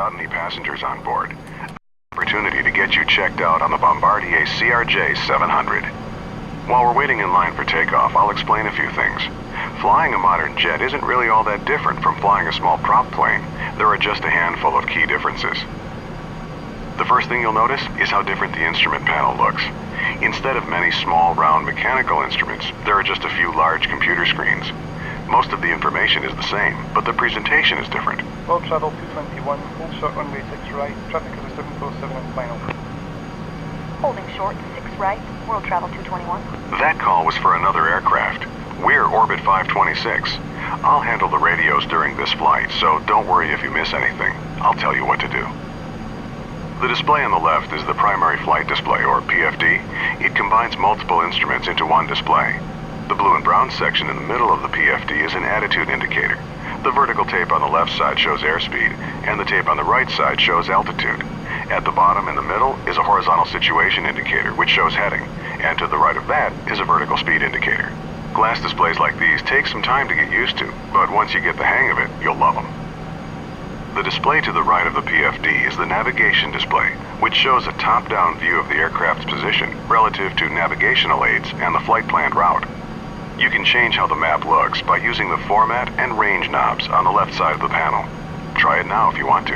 without any passengers on board. Opportunity to get you checked out on the Bombardier CRJ700. While we're waiting in line for takeoff, I'll explain a few things. Flying a modern jet isn't really all that different from flying a small prop plane. There are just a handful of key differences. The first thing you'll notice is how different the instrument panel looks. Instead of many small, round mechanical instruments, there are just a few large computer screens. Most of the information is the same, but the presentation is different. World Travel 221, hold short runway 6 right, traffic is a 747 and final. Holding short 6 right, World Travel 221. That call was for another aircraft. We're Orbit 526. I'll handle the radios during this flight, so don't worry if you miss anything. I'll tell you what to do. The display on the left is the primary flight display, or PFD. It combines multiple instruments into one display. The blue and brown section in the middle of the PFD is an attitude indicator. The vertical tape on the left side shows airspeed, and the tape on the right side shows altitude. At the bottom in the middle is a horizontal situation indicator, which shows heading, and to the right of that is a vertical speed indicator. Glass displays like these take some time to get used to, but once you get the hang of it, you'll love them. The display to the right of the PFD is the navigation display, which shows a top-down view of the aircraft's position relative to navigational aids and the flight planned route. You can change how the map looks by using the format and range knobs on the left side of the panel. Try it now if you want to.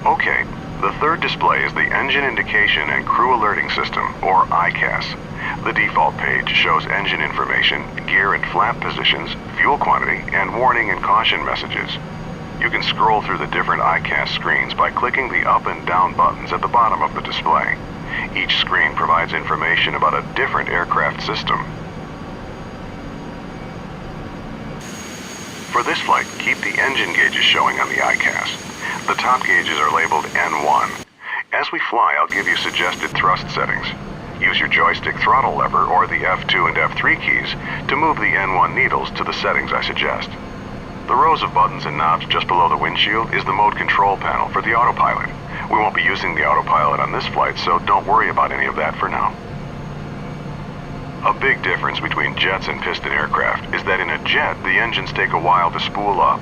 Okay, the third display is the Engine Indication and Crew Alerting System, or ICAS. The default page shows engine information, gear and flap positions, fuel quantity, and warning and caution messages. You can scroll through the different ICAS screens by clicking the up and down buttons at the bottom of the display. Each screen provides information about a different aircraft system. For this flight, keep the engine gauges showing on the ICAS. The top gauges are labeled N1. As we fly, I'll give you suggested thrust settings. Use your joystick throttle lever or the F2 and F3 keys to move the N1 needles to the settings I suggest. The rows of buttons and knobs just below the windshield is the mode control panel for the autopilot. We won't be using the autopilot on this flight, so don't worry about any of that for now. A big difference between jets and piston aircraft is that in a jet, the engines take a while to spool up.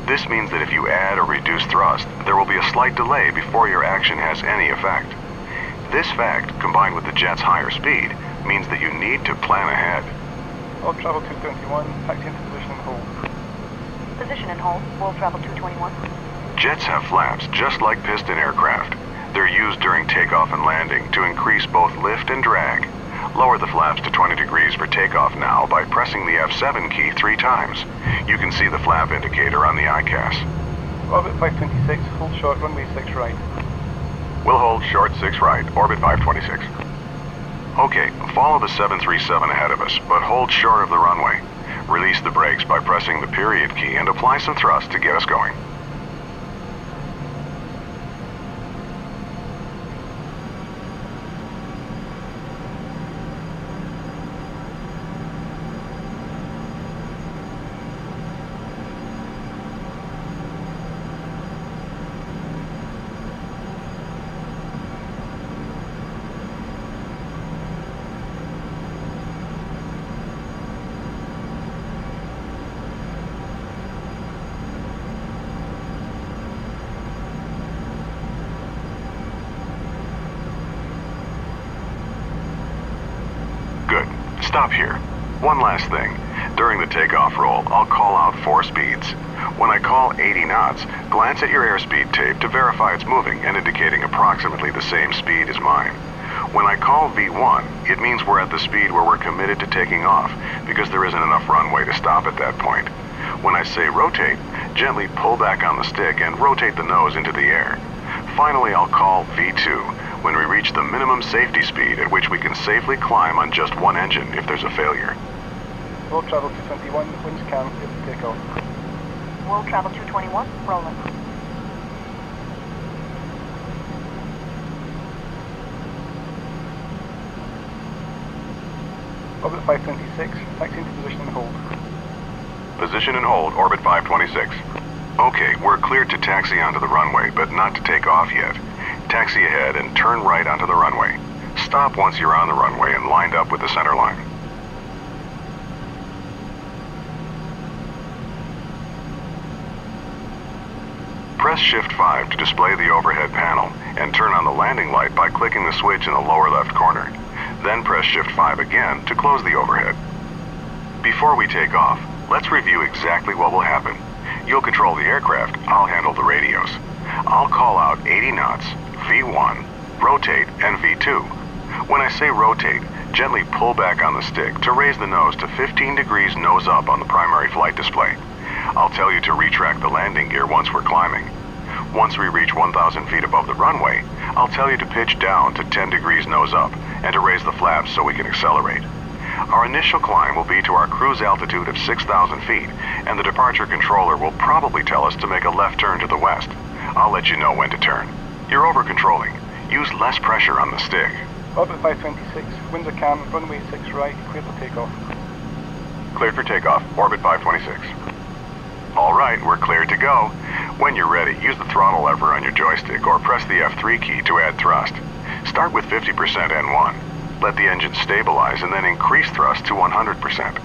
This means that if you add or reduce thrust, there will be a slight delay before your action has any effect. This fact, combined with the jet's higher speed, means that you need to plan ahead. World Travel 221, taxi into position and hold. Position and hold, World Travel 221. Jets have flaps just like piston aircraft. They're used during takeoff and landing to increase both lift and drag. Lower the flaps to 20 degrees for takeoff now by pressing the F7 key 3 times. You can see the flap indicator on the ICAS. Orbit 526, hold short runway 6 right. We'll hold short 6 right, orbit 526. Okay, follow the 737 ahead of us, but hold short of the runway. Release the brakes by pressing the period key and apply some thrust to get us going. Stop here. One last thing. During the takeoff roll, I'll call out 4 speeds. When I call 80 knots, glance at your airspeed tape to verify it's moving and indicating approximately the same speed as mine. When I call V1, it means we're at the speed where we're committed to taking off, because there isn't enough runway to stop at that point. When I say rotate, gently pull back on the stick and rotate the nose into the air. Finally, I'll call V2 when we reach the minimum safety speed at which we can safely climb on just one engine if there's a failure. World Travel 221, winds calm, good to take off. World Travel 221, rolling. Orbit 526, taxi into position and hold. Position and hold, orbit 526. Okay, we're cleared to taxi onto the runway, but not to take off yet. Taxi ahead and turn right onto the runway. Stop once you're on the runway and lined up with the center line. Press Shift 5 to display the overhead panel and turn on the landing light by clicking the switch in the lower left corner. Then press Shift 5 again to close the overhead. Before we take off, let's review exactly what will happen. You'll control the aircraft, I'll handle the radios. I'll call out 80 knots, V1, rotate, and V2. When I say rotate, gently pull back on the stick to raise the nose to 15 degrees nose up on the primary flight display. I'll tell you to retract the landing gear once we're climbing. Once we reach 1,000 feet above the runway, I'll tell you to pitch down to 10 degrees nose up and to raise the flaps so we can accelerate. Our initial climb will be to our cruise altitude of 6,000 feet, and the departure controller will probably tell us to make a left turn to the west. I'll let you know when to turn. You're over-controlling. Use less pressure on the stick. Orbit 526, winds are calm, runway 6 right, cleared for takeoff. Cleared for takeoff, orbit 526. All right, we're cleared to go. When you're ready, use the throttle lever on your joystick or press the F3 key to add thrust. Start with 50% N1. Let the engine stabilize and then increase thrust to 100%.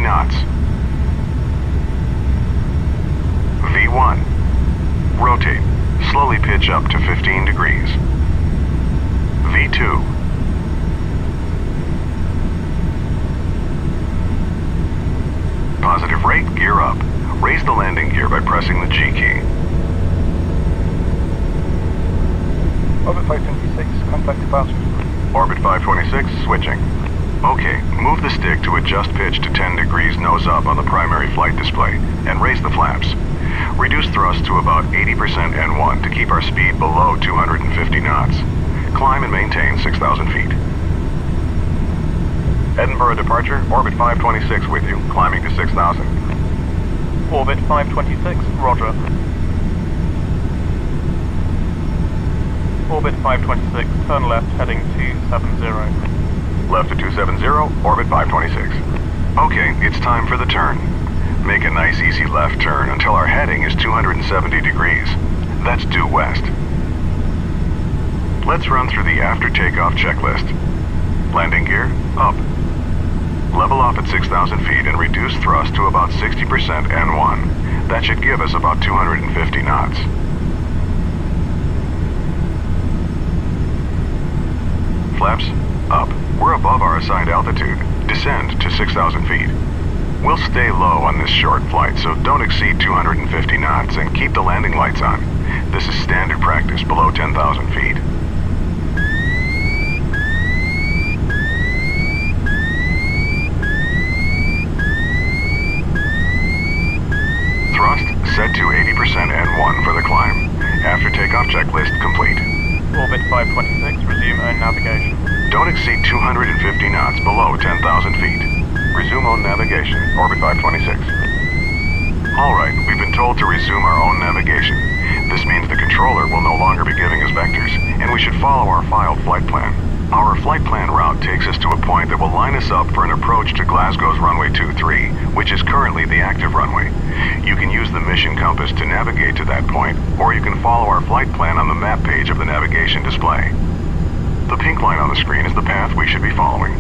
Knots. V1. Rotate. Slowly pitch up to 15 degrees. V2. Positive rate, gear up. Raise the landing gear by pressing the G key. Orbit 526, contact departure. Orbit 526, switching. Okay, move the stick to adjust pitch to 10 degrees nose up on the primary flight display, and raise the flaps. Reduce thrust to about 80% N1 to keep our speed below 250 knots. Climb and maintain 6,000 feet. Edinburgh departure, orbit 526 with you, climbing to 6,000. Orbit 526, roger. Orbit 526, turn left, heading 270. Left to 270, orbit 526. Okay, it's time for the turn. Make a nice easy left turn until our heading is 270 degrees. That's due west. Let's run through the after takeoff checklist. Landing gear, up. Level off at 6,000 feet and reduce thrust to about 60% N1. That should give us about 250 knots. Flaps, up. We're above our assigned altitude. Descend to 6,000 feet. We'll stay low on this short flight, so don't exceed 250 knots and keep the landing lights on. This is standard practice below 10,000 feet. Thrust set to 80% N1 for the climb. After takeoff checklist complete. Orbit 526, resume own navigation. Don't exceed 250 knots below 10,000 feet. Resume own navigation, orbit 526. All right, we've been told to resume our own navigation. This means the controller will no longer be giving us vectors, and we should follow our filed flight plan. Our flight plan route takes us to a point that will line us up for an approach to Glasgow's runway 23, which is currently the active runway. You can use the mission compass to navigate to that point, or you can follow our flight plan on the map page of the navigation display. The pink line on the screen is the path we should be following.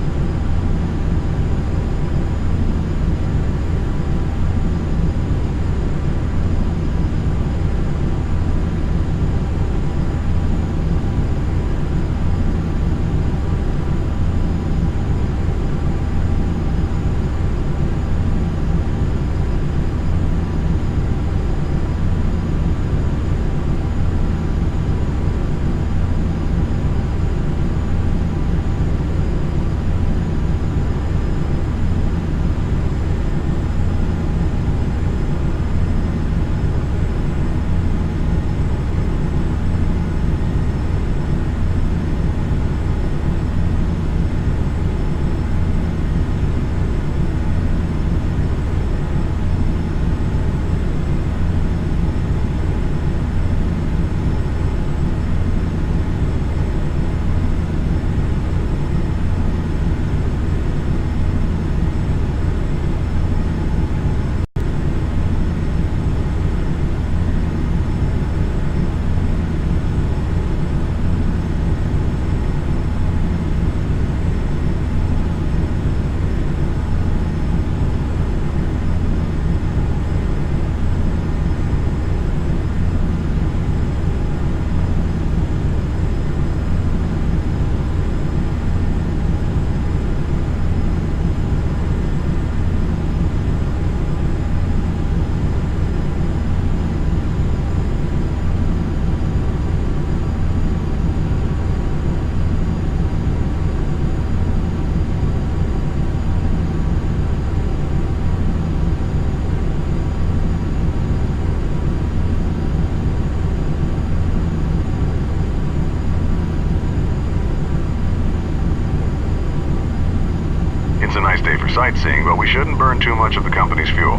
It's a nice day for sightseeing, but we shouldn't burn too much of the company's fuel.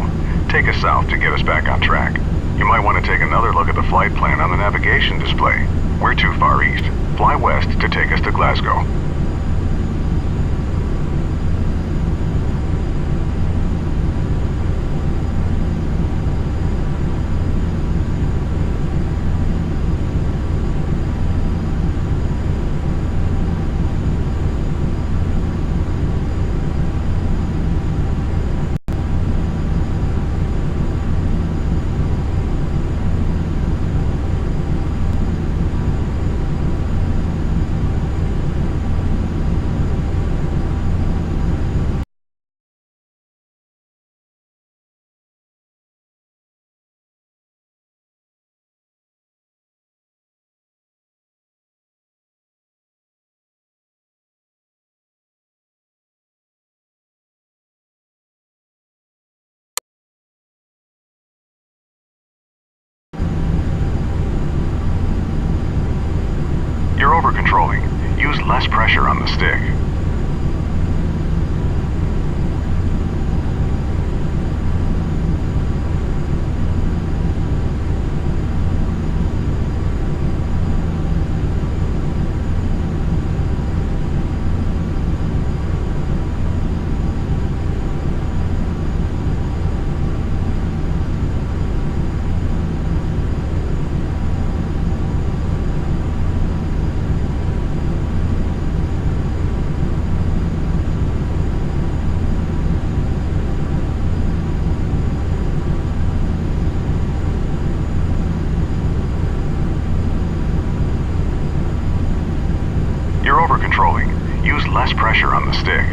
Take us south to get us back on track. You might want to take another look at the flight plan on the navigation display. We're too far east. Fly west to take us to Glasgow. You're over-controlling. Use less pressure on the stick. You're over-controlling. Use less pressure on the stick.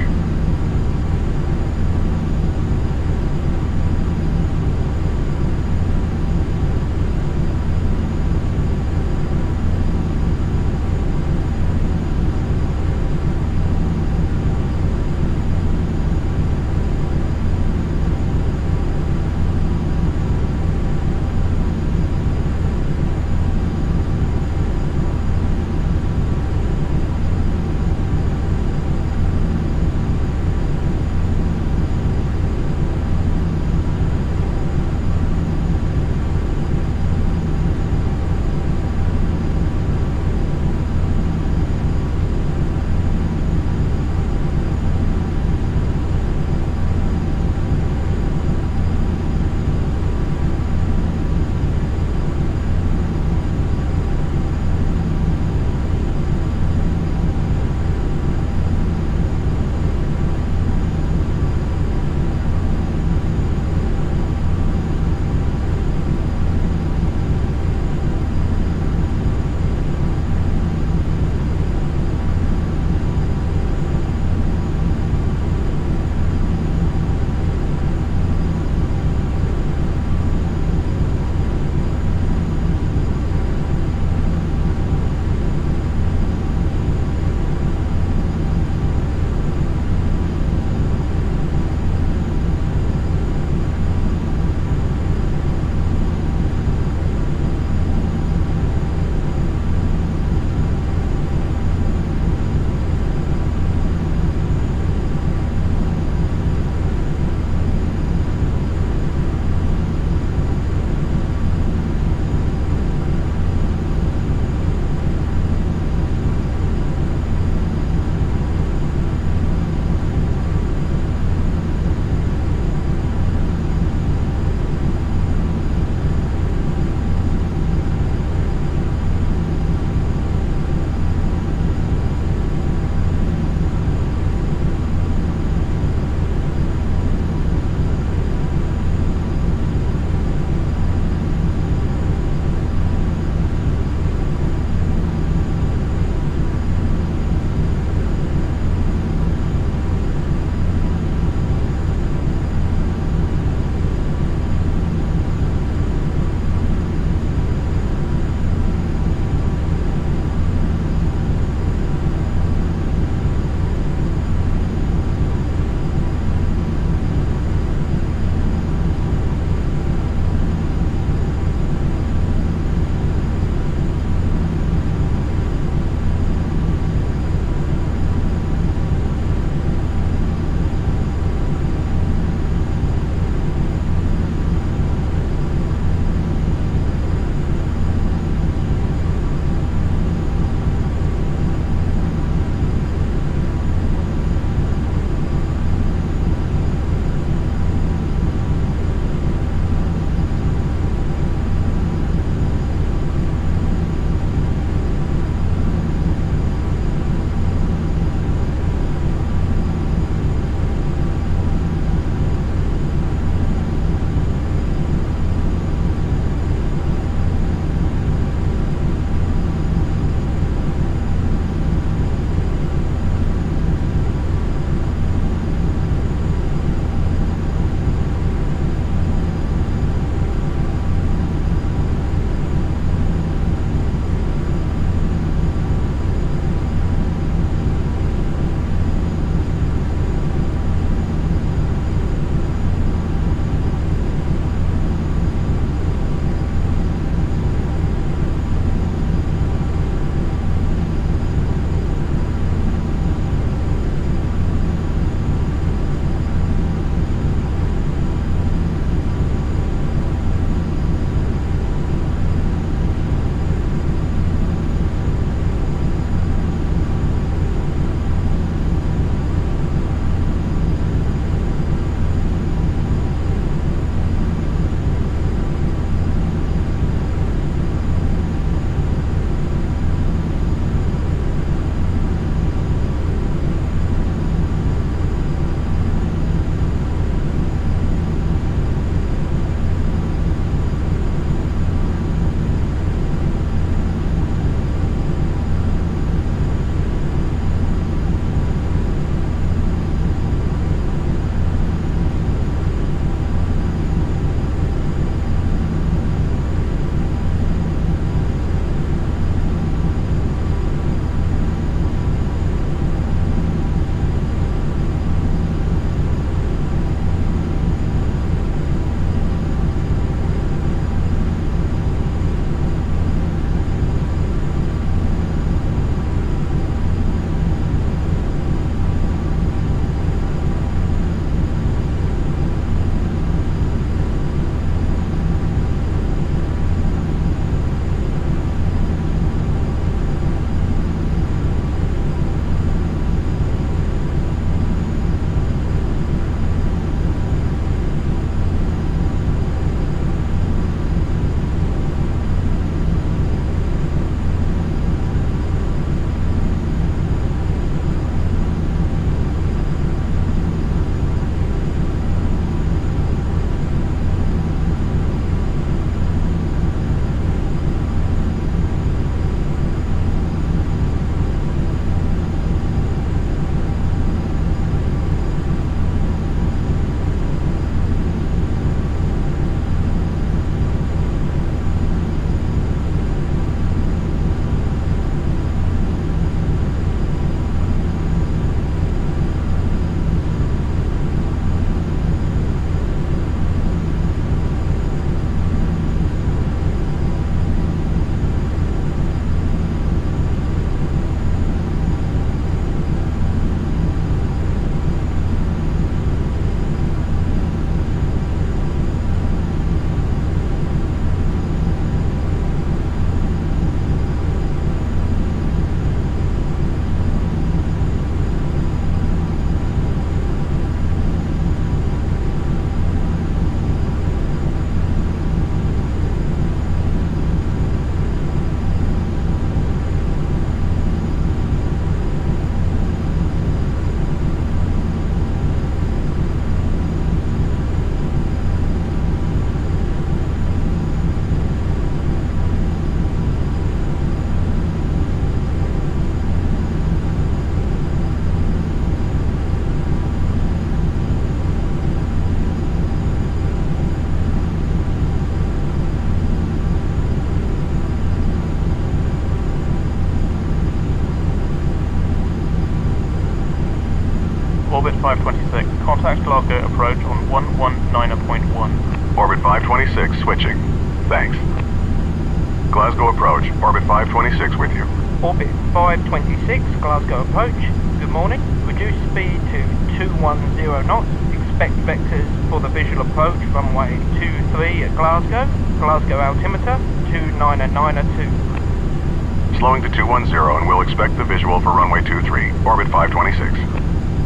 Orbit 526, contact Glasgow approach on 119.1. Orbit 526 switching. Thanks. Glasgow approach, Orbit 526 with you. Orbit 526, Glasgow approach. Good morning. Reduce speed to 210 knots. Expect vectors for the visual approach, runway 23 at Glasgow. Glasgow altimeter 29902. Slowing to 210 and we'll expect the visual for runway 23, Orbit 526.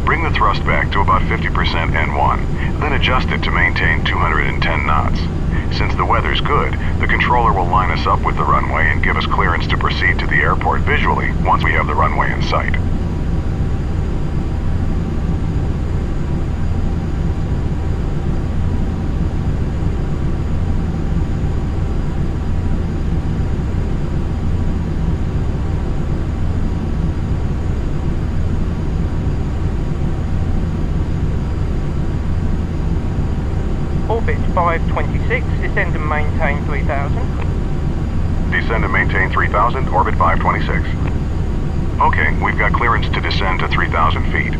Bring the thrust back to about 50% N1, then adjust it to maintain 210 knots. Since the weather's good, the controller will line us up with the runway and give us clearance to proceed to the airport visually once we have the runway in sight. Orbit 526, descend and maintain 3000. Descend and maintain 3000, Orbit 526. Okay, we've got clearance to descend to 3000 feet.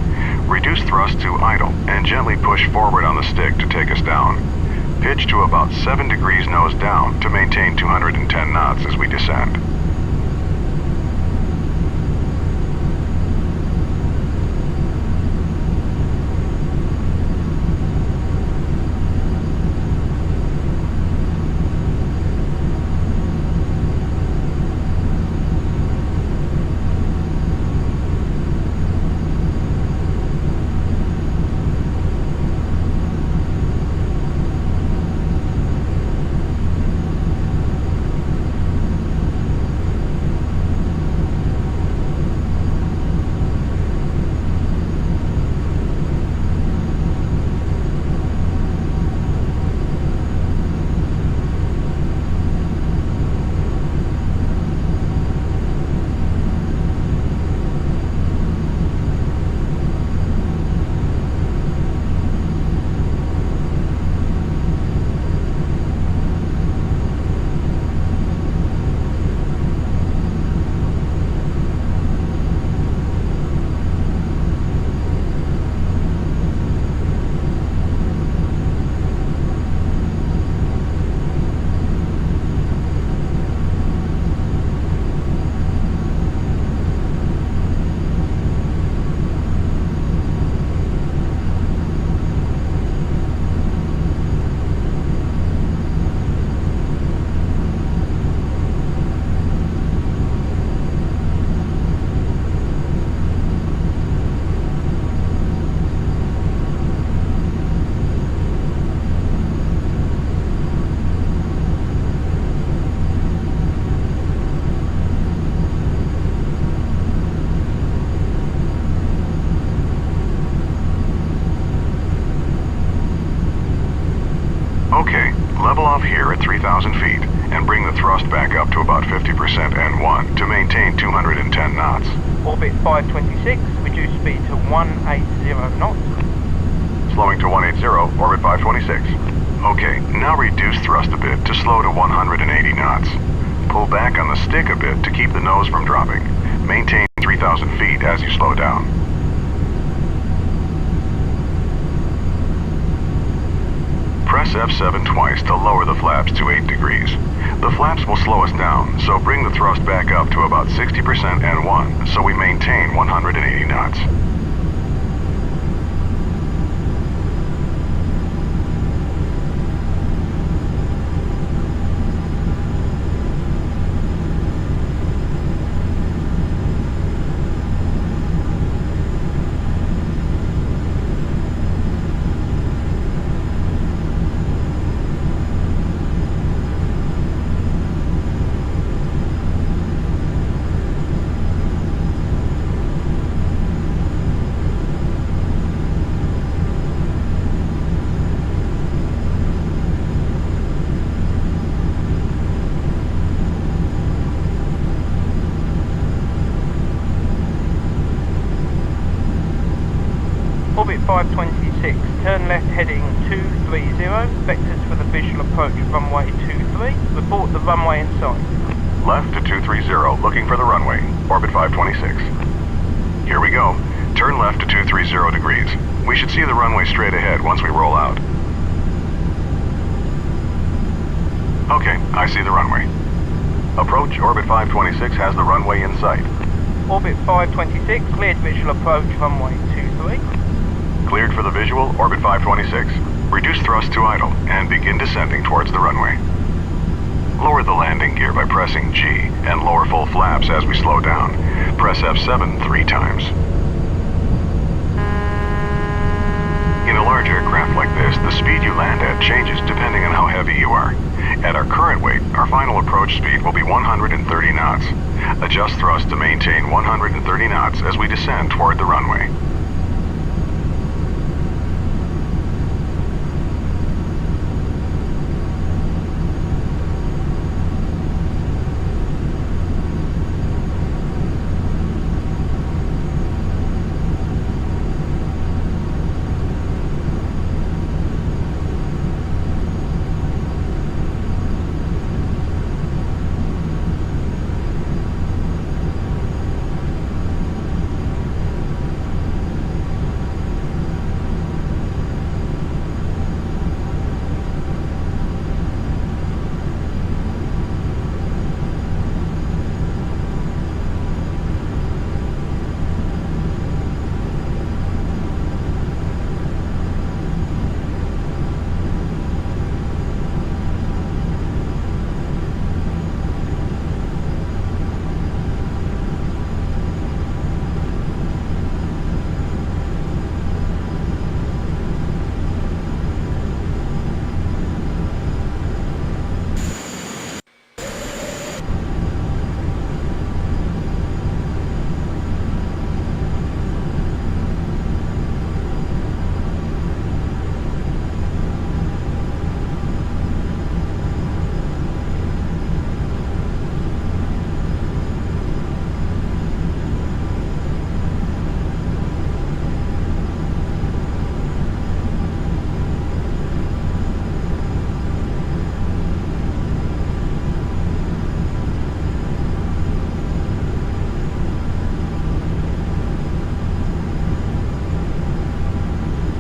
Reduce thrust to idle and gently push forward on the stick to take us down. Pitch to about 7 degrees nose down to maintain 210 knots as we descend. Okay, level off here at 3,000 feet and bring the thrust back up to about 50% N1 to maintain 210 knots. Orbit 526, reduce speed to 180 knots. Slowing to 180, Orbit 526. Okay, now reduce thrust a bit to slow to 180 knots. Pull back on the stick a bit to keep the nose from dropping. Maintain 3,000 feet as you slow down. Press F7 twice to lower the flaps to 8 degrees. The flaps will slow us down, so bring the thrust back up to about 60% N1 so we maintain 180 knots. Orbit 526, turn left heading 230, vectors for the visual approach runway 23, report the runway in sight. Left to 230, looking for the runway, Orbit 526. Here we go. Turn left to 230 degrees. We should see the runway straight ahead once we roll out. Okay, I see the runway. Approach, orbit 526 has the runway in sight. Orbit 526, cleared visual approach, runway 23. Cleared for the visual, orbit 526. Reduce thrust to idle and begin descending towards the runway. Lower the landing gear by pressing G and lower full flaps as we slow down. Press F7 3 times. In a large aircraft like this, the speed you land at changes depending on how heavy you are. At our current weight, our final approach speed will be 130 knots. Adjust thrust to maintain 130 knots as we descend toward the runway.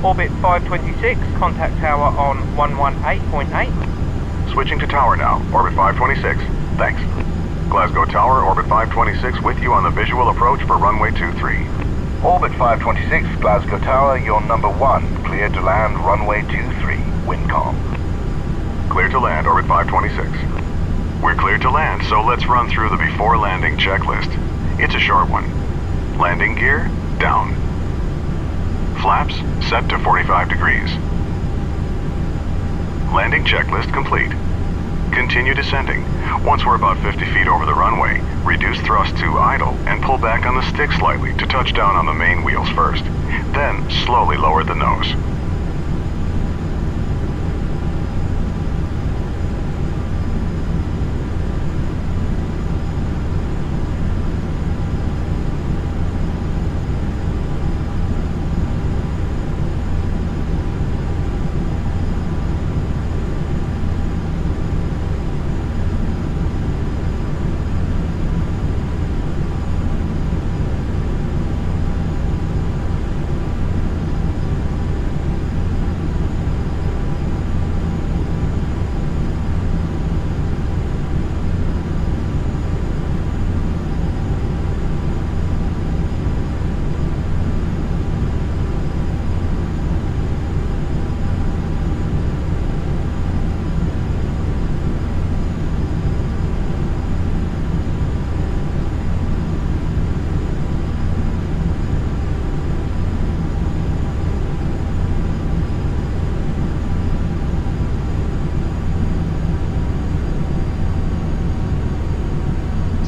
Orbit 526, contact tower on 118.8. Switching to tower now, orbit 526. Thanks. Glasgow Tower, orbit 526 with you on the visual approach for runway 23. Orbit 526, Glasgow Tower, you're number 1. Cleared to land, runway 23. Windcom. Clear to land, orbit 526. We're cleared to land, so let's run through the before landing checklist. It's a short one. Landing gear, down. Flaps, set to 45 degrees. Landing checklist complete. Continue descending. Once we're about 50 feet over the runway, reduce thrust to idle and pull back on the stick slightly to touch down on the main wheels first. Then, slowly lower the nose.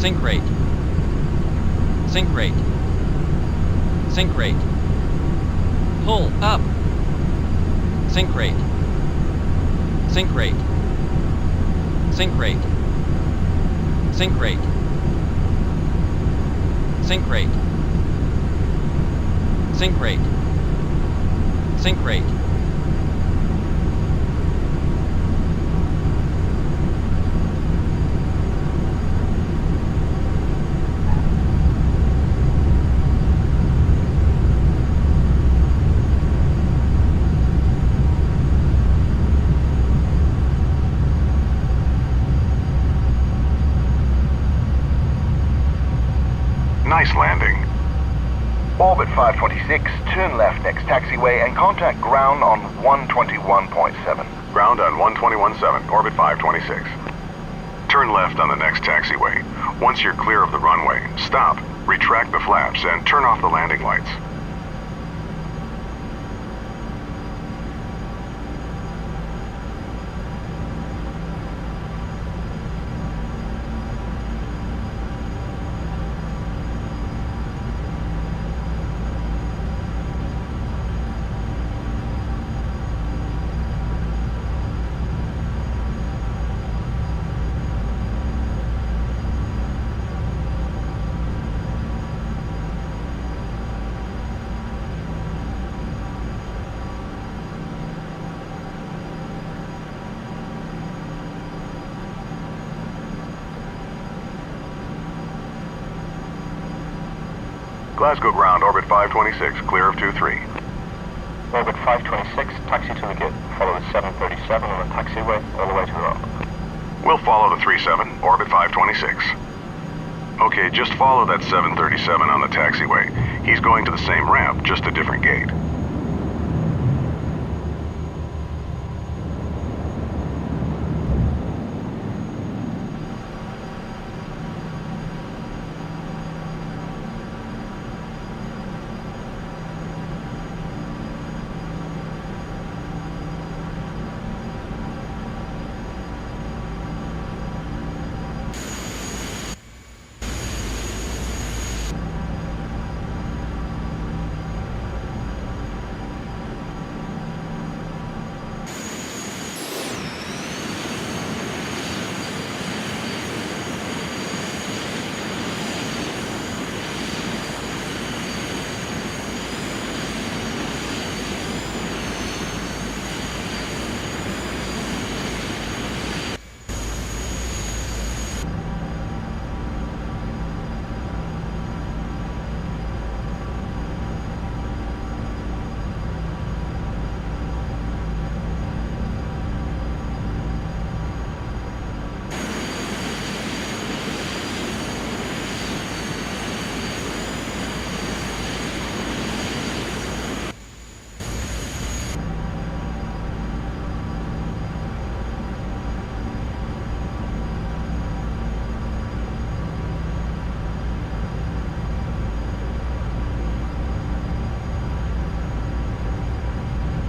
Sink rate. Sink rate. Sink rate. Pull up. Sink rate. Sink rate. Sink rate. Sink rate. Sink rate. Sink rate. Sink rate. Turn left next taxiway and contact ground on 121.7. Ground on 121.7, orbit 526. Turn left on the next taxiway. Once you're clear of the runway, stop, retract the flaps, and turn off the landing lights. Glasgow ground, orbit 526, clear of 23. Orbit 526, taxi to the gate. Follow the 737 on the taxiway all the way to the ramp. We'll follow the 37, orbit 526. Okay, just follow that 737 on the taxiway. He's going to the same ramp, just a different gate.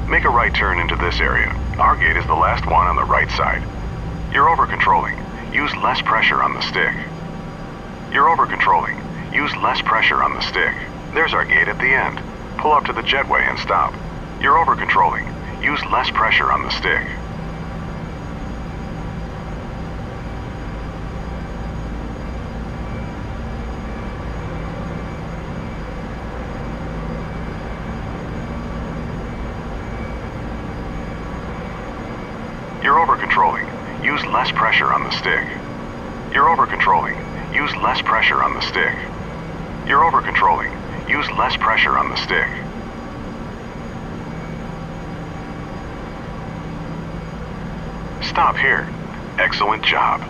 Make a right turn into this area. Our gate is the last one on the right side. You're over-controlling. Use less pressure on the stick. You're over-controlling. Use less pressure on the stick. There's our gate at the end. Pull up to the jetway and stop. You're over-controlling. Use less pressure on the stick. You're over-controlling. Use less pressure on the stick. You're over-controlling. Use less pressure on the stick. You're over-controlling. Use less pressure on the stick. Stop here. Excellent job.